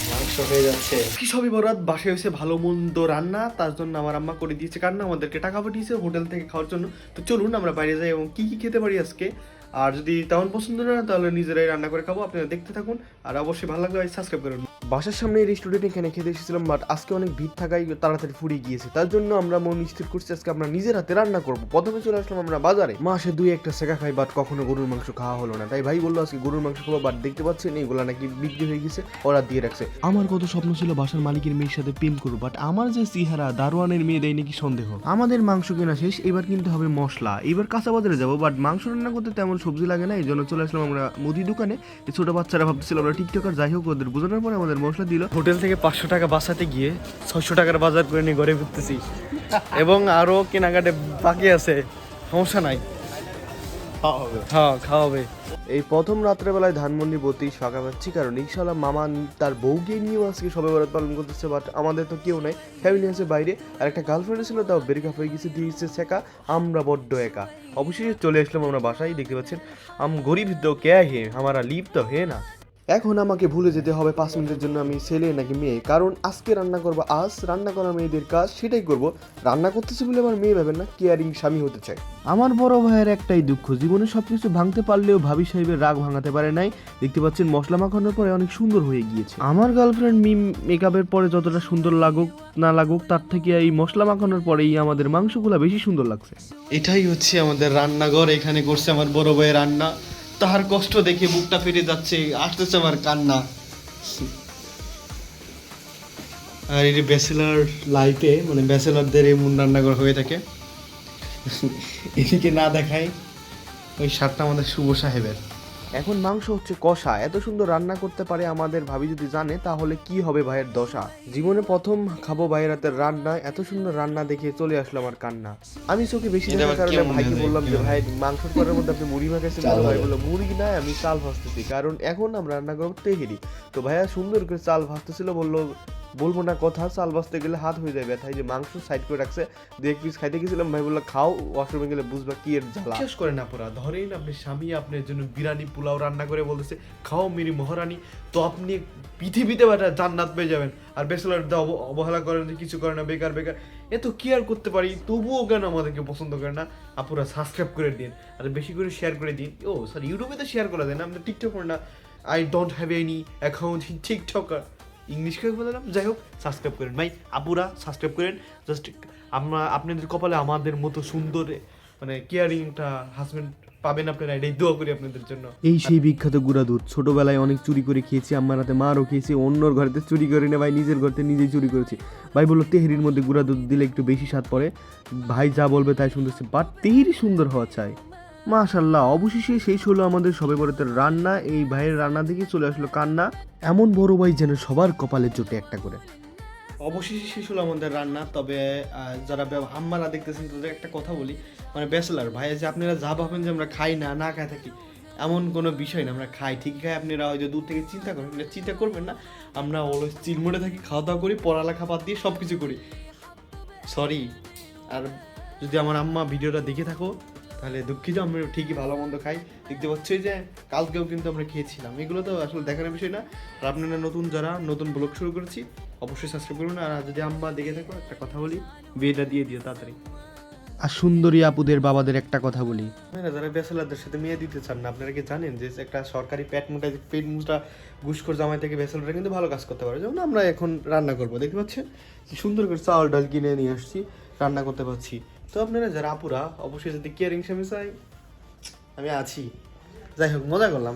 মাংস হয়ে যাচ্ছে। কি সবই বরাত বাসায় হয়েছে ভালো মন্দ রান্না, তার জন্য আমার আম্মা করে দিয়েছে কান্না, আমাদেরকে টাকা পাঠিয়েছে হোটেল থেকে খাওয়ার জন্য। তো চলুন আমরা বাইরে যাই এবং কি কি খেতে পারি আজকে। আর যদি তেমন পছন্দ না তাহলে নিজেরাই রান্না করে খাবো, আপনারা দেখতে থাকুন। আর অবশ্যই ভালো লাগলে সাবস্ক্রাইব করুন। বাসার সামনে রেস্টুরেন্ট এখানে খেতে এসেছিলাম, বাট আজকে অনেক ভিড় থাকায় তাড়াতাড়ি ফুরিয়ে গিয়েছে। তার জন্য আমরা মন স্থির করছি আজকে আমরা নিজের হাতে রান্না করবো। প্রথমে চলে আসলাম আমরা বাজারে, মাসে দুই একটা শেখা খাই, বাট কখনো গরুর মাংস খাওয়া হলো না। তাই ভাই বললো আজকে গরুর মাংস খাবো, বাট দেখতে পাচ্ছেন এইগুলা নাকি বিক্রি হয়ে গেছে, অর্ডার দিয়ে রাখছে। আমার কত স্বপ্ন ছিল বাসার মালিকের মেয়ের সাথে প্রেম করবো, বাট আমার যে চেহারা দারোয়ানের মেয়ে দেয় নাকি সন্দেহ। আমাদের মাংস কেনা শেষ, এবার কিনতে হবে মশলা। এবার কাঁচা বাজারে যাবো, বাট মাংস রান্না করতে তেমন সবজি লাগে না, এই জন্য চলে আসলাম আমরা মুদি দোকানে। এই ছোট বাচ্চারা ভাবতেছিল আমরা টিকটকার, যাই হোক ওদের বোঝানোর পরে আমাদের মশলা দিল। হোটেল থেকে 500 টাকা বাঁচাতে গিয়ে 600 টাকার বাজার করে নিয়ে ঘরে ফিরতেছি এবং আরো কেনাকাটে বাকি আছে, সমস্যা নাই, খাওয়া হবে। এই প্রথম রাত্রেবেলায় ধানমন্ডি বলতেই ফাঁকা পাচ্ছি, কারণ রিক্সাওয়ালা মামা তার বউকে নিয়েও আজকে সবে বরাত পালন করতেছে, বাট আমাদের তো কেউ নাই, ফ্যামিলি আছে বাইরে। আর একটা গার্লফ্রেন্ড ছিল, তাও ব্রেকআপ হয়ে গেছে, দিয়েছে শেখা, আমরা বড্ড একা। অবশ্যই চলে আসলাম আমরা বাসায়, দেখতে পাচ্ছেন আম গরিব তো কে হে আমারা লিপ তো হে না। এখন আমাকে ভুলে যেতে হবে 5 মিনিটের জন্য আমি ছেলে নাকি মেয়ে, কারণ আজকে রান্না করবো, আজ রান্না করা মেয়েদের কাজ, সেটাই করব। রান্না করতেছি বলে আমার মেয়ে ভাবেন না, কেয়ারিং স্বামী হতে চাই। আমার বড় ভাইয়ের একটাই দুঃখ, জীবনে সবকিছু ভাঙতে পারলেও ভাবি সাহেবের রাগ ভাঙাতে পারে নাই। দেখতে পাচ্ছেন মশলা মাখানোর পরে অনেক সুন্দর হয়ে গিয়েছে। আমার গার্লফ্রেন্ড মেকআপের পরে যতটা সুন্দর লাগুক না লাগুক, তার থেকে এই মশলা মাখানোর পরেই আমাদের মাংসগুলা বেশি সুন্দর লাগছে। এটাই হচ্ছে আমাদের রান্নাঘর, এখানে করছে আমার বড় ভাইয়ের রান্না। তাহার কষ্ট দেখে বুকটা ফেটে যাচ্ছে, আসতেছে আমার কান্না। আর এই ব্যাচেলার লাইফে মানে ব্যাচেলারদের এমন রান্নাঘর হয়ে থাকে। এদিকে না দেখাই ওই শার্টটা আমাদের শুভ সাহেবের। এখন মাংস হচ্ছে কষা, এত সুন্দর রান্না করতে পারে আমাদের ভাবি, যদি জানে তাহলে কি হবে ভাইয়ের দশা। জীবনে প্রথম খাবো ভাইয়ের হাতের রান্না, এত সুন্দর রান্না দেখে চলে আসলো আমার কান্না। আমি চোখে বেশি দেখার কারণে ভাইকে বললাম যে ভাই মাংসের পরের মধ্যে আপনি মুড়ি মাখাইছেন, ভাই বললো মুড়ি না আমি চাল ভাজতেছি, কারণ এখন আমরা রান্না করবো তেহেরি। তো ভাইয়া সুন্দর করে চাল ভাজতেছিল, বলবো না কথা, চাল ভাজতে গেলে হাত হয়ে যায় ব্যথা। যে মাংস সাইড করে রাখছে, 2 পিস খাইতে গেছিলাম, ভাই বললো খাও, ওয়াশরুমে গেলে বুঝবা কি এর জ্বালা। শেষ করে না পুরা ধরেন আপনি স্বামী আপনার জন্য বিরিয়ানি পোলাও রান্না করে বলতেছে খাও মেরি মহারানী, তো আপনি পৃথিবীতে একটা জান্নাত পেয়ে যাবেন। আর ব্যাচেলার অবহেলা করেন, কিছু করে না, বেকার বেকার, এত কি আর করতে পারি, তবুও কেন আমাদেরকে পছন্দ করে না। আপুরা সাবস্ক্রাইব করে দিন আর বেশি করে শেয়ার করে দিন। ও স্যার ইউটিউবে তো শেয়ার করে দেন, আমরা টিকটক করি না। I don't have any account in TikToker, English করে বললাম। যাই হোক সাবস্ক্রাইব করেন ভাই, আপুরা সাবস্ক্রাইব করেন। জাস্ট আমরা আপনাদের কপালে আমাদের মতো সুন্দর মানে কেয়ারিং একটা হাজবেন্ড পাবেন আপনারা, এটাই দোয়া করি আপনাদের জন্য। এই সেই বিখ্যাত গুঁড়া দুধ, ছোটবেলায় অনেক চুরি করে খেয়েছি, আমার হাতে মারও খেয়েছি, অন্যর ঘরেতে চুরি করে না ভাই, নিজের ঘরতে নিজেই চুরি করেছি। ভাই বললো তেহেরির মধ্যে গুঁড়া দুধ দিলে একটু বেশি স্বাদ পড়ে, ভাই যা বলবে তাই শুনতেছে, বাট তেহেরি সুন্দর হওয়া চাই। মাশাল্লাহ, অবশেষে শেষ হলো আমাদের সবে বরাতের রান্না। এই ভাইয়ের রান্না দেখে চলে আসলো কান্না, এমন বড় ভাই যেন সবার কপালে জোটে একটা করে। অবশেষে শেষ হলো আমাদের রান্না। তবে যারা আম্মারা দেখতেছেন তাদের একটা কথা বলি, মানে ব্যাচেলার ভাই, যে আপনারা যা ভাবেন যে আমরা খাই না, না খাই থাকি, এমন কোনো বিষয় না, আমরা খাই, ঠিক খাই। আপনারা হয়তো দূর থেকে চিন্তা করেন, চিন্তা করবেন না, আমরা অলওয়েজ চিলমোড়ে থাকি, খাওয়া দাওয়া করি, পড়ালেখা বাদ দিয়ে সব কিছু করি। সরি, আর যদি আমার আম্মা ভিডিওটা দেখে থাকো তাহলে দুঃখিত, আমরা ঠিকই ভালো মন্দ খাই। দেখতে পাচ্ছি যে কালকেও কিন্তু আমরা খেয়েছিলাম, এগুলো তো আসলে দেখার বিষয় না। আর আপনারা যারা নতুন ব্লগ শুরু করেছি অবশ্যই সাবস্ক্রাইব করুন। আর যদি আম্মা দেখে থাকো একটা কথা বলি, বিয়েটা দিয়ে দিও তাড়াতাড়ি। আর সুন্দরী আপুদের বাবাদের একটা কথা বলি, আপনারা যারা ব্যাচেলারদের সাথে মেয়ে দিতে চান না, আপনারা কি জানেন যে একটা সরকারি পেট মোটা ঘুষখোর জামাই থেকে ব্যাচেলাররা কিন্তু ভালো কাজ করতে পারে। যেমন আমরা এখন রান্না করবো, দেখতে পাচ্ছেন সুন্দর করে চাল ডাল কিনে নিয়ে আসছি, রান্না করতে পারছি। তো আপনারা যারা আপুরা অবশ্যই যদি কেয়ারিং স্বামী চাই, আমি আছি। যাই হোক মজা করলাম।